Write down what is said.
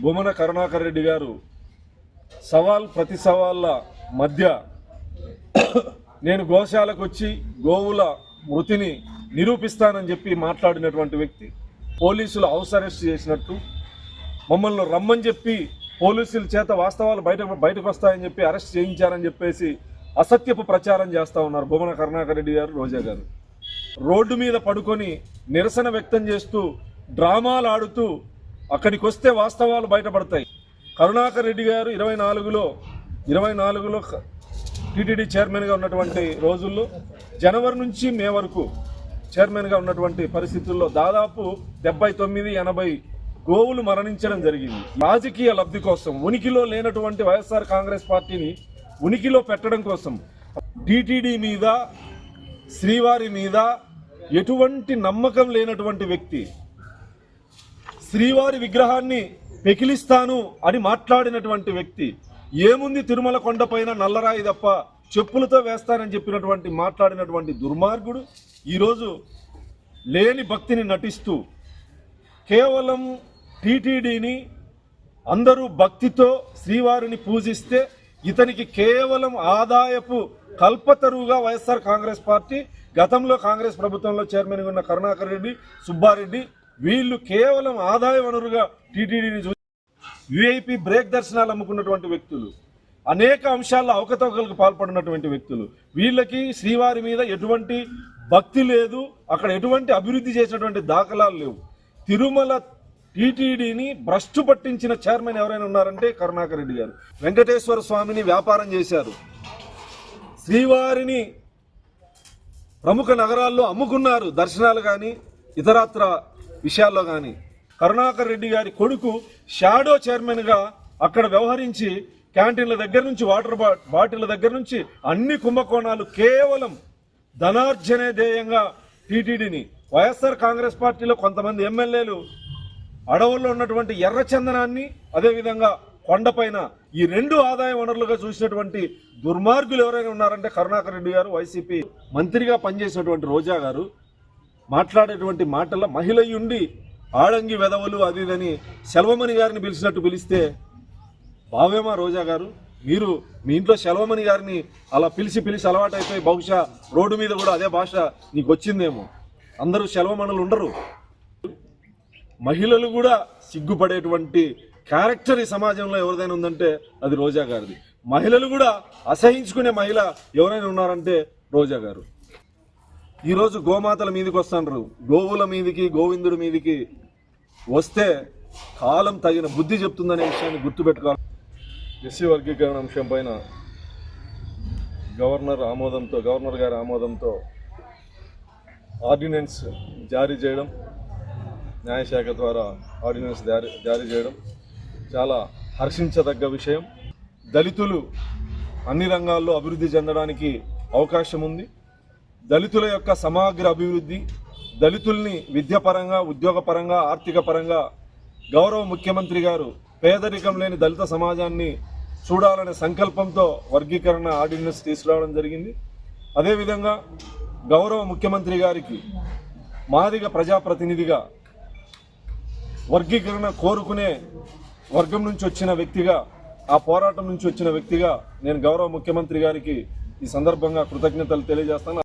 భూమన కరుణాకర్ రెడ్డి గారు ప్రతి సవాళ్ళ మధ్య నేను గోశాలకు వచ్చి గోవుల మృతిని నిరూపిస్తానని చెప్పి మాట్లాడినటువంటి వ్యక్తి పోలీసులు హౌస్ అరెస్ట్ చేసినట్టు మమ్మల్ని రమ్మని చెప్పి పోలీసుల చేత వాస్తవాలు బయటకు వస్తాయని చెప్పి అరెస్ట్ చేయించారని చెప్పేసి అసత్యపు ప్రచారం చేస్తూ ఉన్నారు భూమన కరుణాకర్ రెడ్డి గారు, రోజా గారు. రోడ్డు మీద పడుకొని నిరసన వ్యక్తం చేస్తూ డ్రామాలు ఆడుతూ అక్కడికి వస్తే వాస్తవాలు బయటపడతాయి. కరుణాకర్ రెడ్డి గారు 24లో టీటీడీ చైర్మన్గా ఉన్నటువంటి రోజుల్లో జనవరి నుంచి మే వరకు చైర్మన్గా ఉన్నటువంటి పరిస్థితుల్లో దాదాపు 79-80 గోవులు మరణించడం జరిగింది. రాజకీయ లబ్ధి కోసం ఉనికిలో లేనటువంటి వైఎస్ఆర్ కాంగ్రెస్ పార్టీని ఉనికిలో పెట్టడం కోసం టీటీడీ మీద, శ్రీవారి మీద ఎటువంటి నమ్మకం లేనటువంటి వ్యక్తి శ్రీవారి విగ్రహాన్ని పెకిలిస్తాను అని మాట్లాడినటువంటి వ్యక్తి, ఏముంది తిరుమల కొండపైన నల్లరాయి తప్ప చెప్పులతో వేస్తానని చెప్పినటువంటి మాట్లాడినటువంటి దుర్మార్గుడు ఈరోజు లేని భక్తిని నటిస్తూ కేవలం టీటీడీని అందరూ భక్తితో శ్రీవారిని పూజిస్తే ఇతనికి కేవలం ఆదాయపు కల్పతరువుగా వైఎస్ఆర్ కాంగ్రెస్ పార్టీ, గతంలో కాంగ్రెస్ ప్రభుత్వంలో చైర్మన్గా ఉన్న కరుణాకర్ రెడ్డి, సుబ్బారెడ్డి వీళ్ళు కేవలం ఆదాయ వనరుగా టీటీడీని చూసి విఐపి బ్రేక్ దర్శనాలు అమ్ముకున్నటువంటి వ్యక్తులు, అనేక అంశాల్లో అవకతవకలకు పాల్పడినటువంటి వ్యక్తులు. వీళ్ళకి శ్రీవారి మీద ఎటువంటి భక్తి లేదు, అక్కడ ఎటువంటి అభివృద్ధి చేసినటువంటి దాఖలాలు లేవు. తిరుమల టీటీడీని భ్రష్టు పట్టించిన చైర్మన్ ఎవరైనా ఉన్నారంటే కరుణాకర్ రెడ్డి గారు. వెంకటేశ్వర స్వామిని వ్యాపారం చేశారు, శ్రీవారిని ప్రముఖ నగరాల్లో అమ్ముకున్నారు, దర్శనాలు కానీ ఇతరత్ర విషయాల్లో కానీ. కరుణాకర్ రెడ్డి గారి కొడుకు షాడో చైర్మన్గా అక్కడ వ్యవహరించి క్యాంటీన్ల దగ్గర నుంచి వాటర్ బాటిళ్ల దగ్గర నుంచి అన్ని కుంభకోణాలు కేవలం ధనార్జనే ధ్యేయంగా టీటీడీని, వైఎస్ఆర్ కాంగ్రెస్ పార్టీలో కొంతమంది ఎమ్మెల్యేలు అడవుల్లో ఉన్నటువంటి ఎర్రచందనాన్ని, అదేవిధంగా కొండపైన ఈ రెండు ఆదాయ వనరులుగా చూసినటువంటి దుర్మార్గులు ఎవరైనా ఉన్నారంటే కరుణాకర్ రెడ్డి గారు, వైసీపీ మంత్రిగా పనిచేసినటువంటి రోజా గారు మాట్లాడేటువంటి మాటల్లో మహిళయుండి ఆడంగి వెదవలు అది ఇదని సెల్వమణి గారిని పిలిచినట్టు పిలిస్తే భావేమా రోజా గారు? మీరు మీ ఇంట్లో సెల్వమణి గారిని అలా పిలిచి అలవాటు అయిపోయి బహుశా రోడ్డు మీద కూడా అదే భాష నీకు వచ్చిందేమో. అందరూ సెల్వమణులు ఉండరు. మహిళలు కూడా సిగ్గుపడేటువంటి క్యారెక్టర్ ఈ సమాజంలో ఎవరిదైనా ఉందంటే అది రోజా గారిది. మహిళలు కూడా అసహించుకునే మహిళ ఎవరైనా ఉన్నారంటే రోజా గారు. ఈరోజు గోమాతల మీదకి వస్తున్నారు, గోవుల మీదికి, గోవిందుడి మీదికి వస్తే కాలం తగిన బుద్ధి చెప్తుందనే విషయాన్ని గుర్తుపెట్టుకోవాలి. ఎస్సీ వర్గీకరణ అంశం పైన గవర్నర్ గారి ఆమోదంతో ఆర్డినెన్స్ జారీ చేయడం, న్యాయశాఖ ద్వారా ఆర్డినెన్స్ జారీ చేయడం చాలా హర్షించదగ్గ విషయం. దళితులు అన్ని రంగాల్లో అభివృద్ధి చెందడానికి అవకాశం ఉంది. దళితుల యొక్క సమగ్ర అభివృద్ధి, దళితుల్ని విద్యాపరంగా, ఉద్యోగపరంగా, ఆర్థిక పరంగా గౌరవ ముఖ్యమంత్రి గారు పేదరికం లేని దళిత సమాజాన్ని చూడాలనే సంకల్పంతో వర్గీకరణ ఆర్డినెన్స్ తీసుకురావడం జరిగింది. అదేవిధంగా గౌరవ ముఖ్యమంత్రి గారికి మాదిగ ప్రజాప్రతినిధిగా వర్గీకరణ కోరుకునే వర్గం నుంచి వచ్చిన వ్యక్తిగా, ఆ పోరాటం నుంచి వచ్చిన వ్యక్తిగా నేను గౌరవ ముఖ్యమంత్రి గారికి ఈ సందర్భంగా కృతజ్ఞతలు తెలియజేస్తాను.